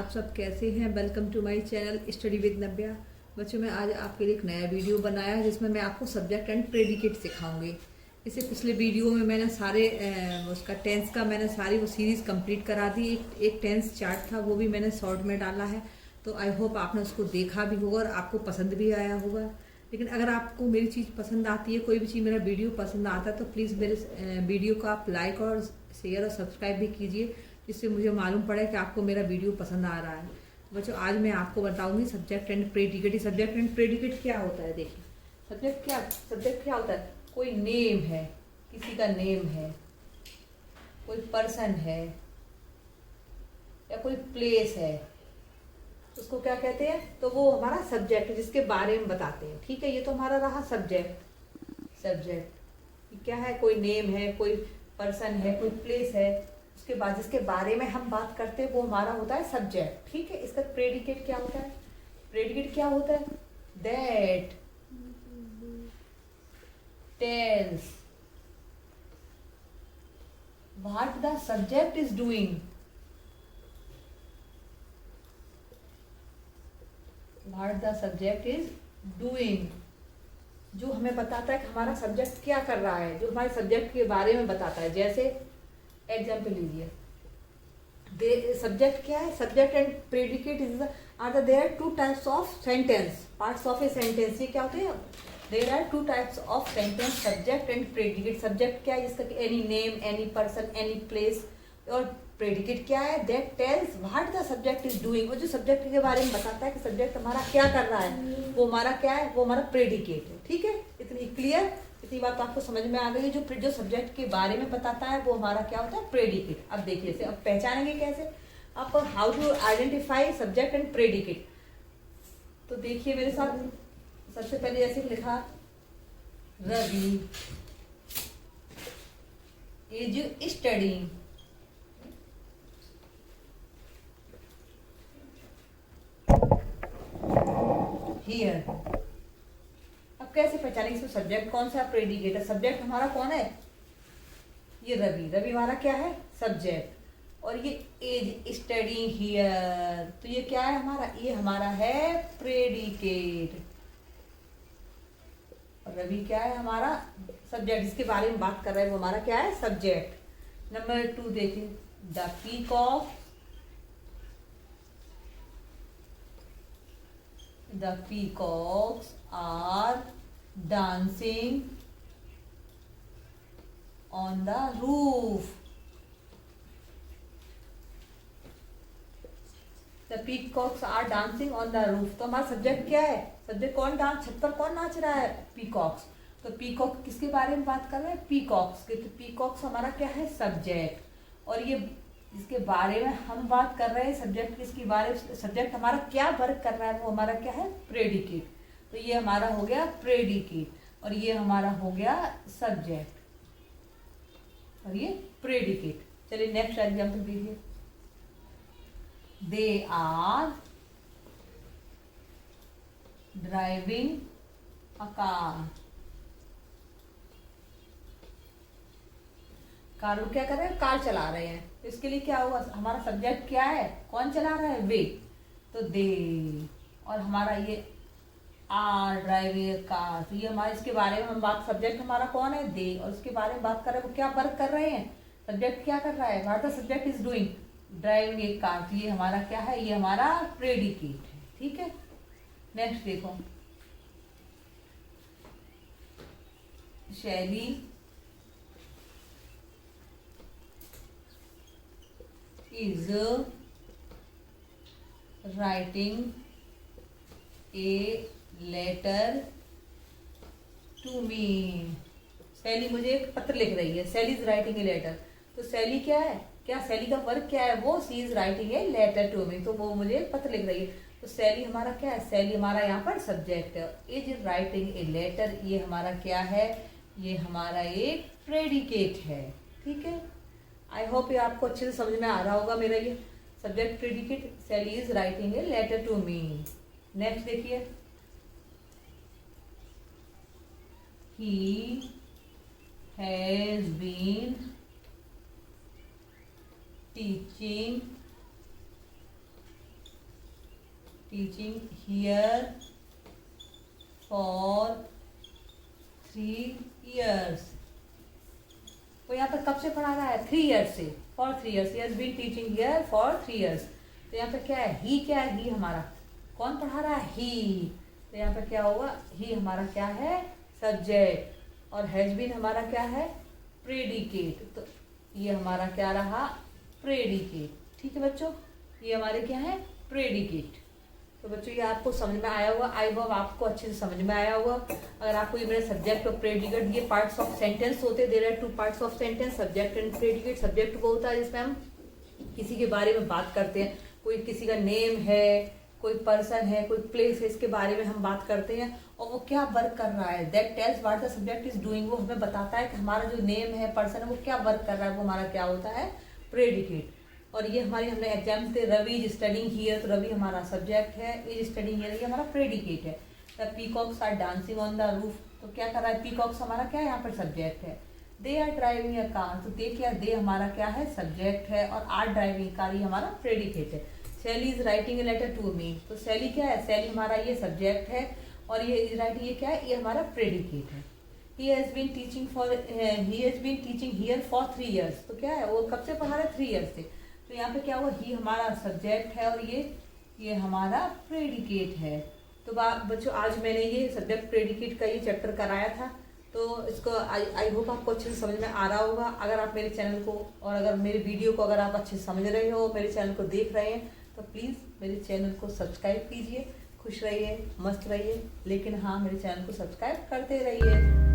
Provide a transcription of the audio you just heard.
आप सब कैसे हैं। Welcome to my channel study with Navya. बच्चों मैं आज आपके लिए एक नया वीडियो बनाया है जिसमें मैं आपको सब्जेक्ट एंड प्रेडिकेट सिखाऊंगी। इससे पिछले वीडियो में मैंने सारे उसका टेंस का मैंने सारी वो सीरीज़ कंप्लीट करा दी। एक टेंस चार्ट था वो भी मैंने शॉर्ट में डाला है, तो आई होप आपने उसको देखा भी होगा और आपको पसंद भी आया होगा। लेकिन अगर आपको मेरी चीज़ पसंद आती है, कोई भी चीज़ मेरा वीडियो पसंद आता है, तो प्लीज़ मेरे वीडियो को आप लाइक और शेयर और सब्सक्राइब भी कीजिए, जिससे मुझे मालूम पड़े कि आपको मेरा वीडियो पसंद आ रहा है। बच्चों आज मैं आपको बताऊंगी subject and predicate. Subject and predicate क्या होता है, देखिए सब्जेक्ट क्या होता है। कोई नेम है, किसी का नेम है, कोई पर्सन है या कोई प्लेस है, उसको क्या कहते हैं, तो वो हमारा सब्जेक्ट है जिसके बारे में बताते हैं। ठीक है, ये तो हमारा रहा सब्जेक्ट क्या है, कोई नेम है, कोई पर्सन है, कोई प्लेस है, उसके बाद जिसके बारे में हम बात करते हैं वो हमारा होता है सब्जेक्ट। ठीक है, इसका प्रेडिकेट क्या होता है, that tells what the subject is doing, जो हमें बताता है कि हमारा सब्जेक्ट क्या कर रहा है, जो हमारे सब्जेक्ट के बारे में बताता है। जैसे एग्जाम्पल लीजिए, सब्जेक्ट क्या है, subject and predicate are there two types of sentence, parts of a sentence. ये क्या होते हैं, there are two types of sentence, subject and predicate. Subject क्या है, जिसका any name, any person, any place, और प्रेडिकेट क्या है, that tells what the subject is doing, वो जो सब्जेक्ट के बारे में बताता है कि सब्जेक्ट हमारा क्या कर रहा है, वो हमारा क्या है, वो हमारा प्रेडिकेट है। ठीक है, इतनी क्लियर, इतनी बात आपको समझ में आ गई। जो सब्जेक्ट के बारे में बताता है वो हमारा क्या होता है, प्रेडिकेट। अब देखिए इसे अब पहचानेंगे कैसे आप, how to identify subject and predicate. तो देखिए मेरे साथ, सबसे पहले जैसे लिखा, रवि इज स्टडीइंग, हियर। अब कैसे पहचानेंगे इसमें सब्जेक्ट कौन सा, प्रेडिकेट है। सब्जेक्ट हमारा कौन है, ये रवि हमारा क्या है, सब्जेक्ट। और ये इज स्टडी हियर, तो ये क्या है हमारा, ये हमारा है प्रेडिकेट। और रवि क्या है हमारा सब्जेक्ट, जिसके बारे में बात कर रहे हैं वो हमारा क्या है, सब्जेक्ट। नंबर 2 देखिए, the peacocks are dancing on the roof. The peacocks are dancing on the roof. तो हमारा सब्जेक्ट क्या है, सब्जेक्ट कौन, डांस, छत पर कौन नाच रहा है, पीकॉक्स। तो पीकॉक किसके बारे में बात कर रहे हैं, पीकॉक्स के। तो पीकॉक्स हमारा क्या है, सब्जेक्ट। और ये जिसके बारे में हम बात कर रहे हैं, सब्जेक्ट किसके बारे में, सब्जेक्ट हमारा क्या वर्क कर रहा है, वो हमारा क्या है, प्रेडिकेट। तो ये हमारा हो गया प्रेडिकेट और ये हमारा हो गया सब्जेक्ट और ये प्रेडिकेट। चलिए नेक्स्ट एग्जाम्पल दीजिए, they are driving a car. Car क्या कर रहे हैं, कार चला रहे हैं। तो इसके लिए क्या होगा, हमारा सब्जेक्ट क्या है, कौन चला रहा है, वे, तो दे। और हमारा ये आर ड्राइविंग कार, तो ये हमारे इसके बारे में हम बात, सब्जेक्ट हमारा कौन है, दे, और इसके बारे में बात कर रहे हैं वो क्या वर्क कर रहे हैं, सब्जेक्ट क्या कर रहा है, what the subject is doing, driving A car. तो ये हमारा क्या है, ये हमारा प्रेडिकेट है। ठीक है, नेक्स्ट देखो, शैली is writing a letter to me. सैली मुझे एक पत्र लिख रही है, Sally is writing a letter. तो सैली क्या है, क्या सैली का वर्क क्या है, वो she is writing a letter to me, तो वो मुझे पत्र लिख रही है। तो सैली हमारा क्या है, सैली हमारा यहाँ पर सब्जेक्ट है। इज राइटिंग ए लेटर, ये हमारा क्या है, ये हमारा एक प्रेडिकेट है। ठीक है, आई होप ये आपको अच्छे से समझ में आ रहा होगा मेरा ये subject predicate. Sally is writing a letter to me. Next देखिए, he has been teaching teaching here for 3 years। वो यहाँ पर कब से पढ़ा रहा है? 3 years से, for 3 years। He has been teaching here for 3 years। तो यहाँ पे क्या है? ही क्या है? ही हमारा कौन पढ़ा रहा है? ही। तो यहाँ पे क्या होगा? ही हमारा क्या है? सब्जेक्ट। और हैज बीन हमारा क्या है? प्रेडिकेट। तो ये हमारा क्या रहा? प्रेडिकेट। ठीक है बच्चों, ये हमारे क्या है? प्रेडिकेट। तो बच्चों ये आपको समझ में आया हुआ, आई होप आपको अच्छे से समझ में आया हुआ। अगर आपको ये मेरे सब्जेक्ट और प्रेडिकेट, ये पार्ट्स ऑफ सेंटेंस होते, दे रहे 2 parts of sentence, subject and predicate. Subject वो होता है जिसमें हम किसी के बारे में बात करते हैं, कोई किसी का नेम है, कोई पर्सन है, कोई प्लेस है, इसके बारे में हम बात करते हैं और वो क्या वर्क कर रहा है। That tells what the subject is doing. वो हमें बताता है कि हमारा जो नेम है, पर्सन है, वो क्या वर्क कर रहा है, वो हमारा क्या होता है? प्रेडिकेट। और ये हमारे हमने एग्जाम्पल थे, रवि इज स्टडिंग हियर। तो रवि हमारा सब्जेक्ट है, इज स्टडिंग हियर ये हमारा प्रेडिकेट है। The peacocks are dancing on the roof. तो क्या कर रहा है? पीकॉक्स हमारा क्या है? यहाँ पर सब्जेक्ट है। They are driving a car. तो दे क्या? दे हमारा क्या है? सब्जेक्ट है। और आर ड्राइविंग कार ये हमारा प्रेडिकेट है। Sally is writing a letter to me. तो सैली क्या है? सैली हमारा ये सब्जेक्ट है और ये इज राइटिंग ये क्या है? ये हमारा प्रेडिकेट है। He has been teaching here for 3 years। तो क्या है? वो कब से पढ़ा रहे? 3 years से। तो यहाँ पे क्या हुआ? ही हमारा सब्जेक्ट है और ये हमारा प्रेडिकेट है। तो बच्चों आज मैंने ये सब्जेक्ट प्रेडिकेट का ये चैप्टर कराया था। तो इसको आई होप आपको अच्छे से समझ में आ रहा होगा। अगर आप मेरे चैनल को और अगर मेरे वीडियो को अगर आप अच्छे से समझ रहे हो, मेरे चैनल को देख रहे हैं, तो प्लीज़ मेरे चैनल को सब्सक्राइब कीजिए। खुश रहिए, मस्त रहिए, लेकिन हाँ मेरे चैनल को सब्सक्राइब करते रहिए।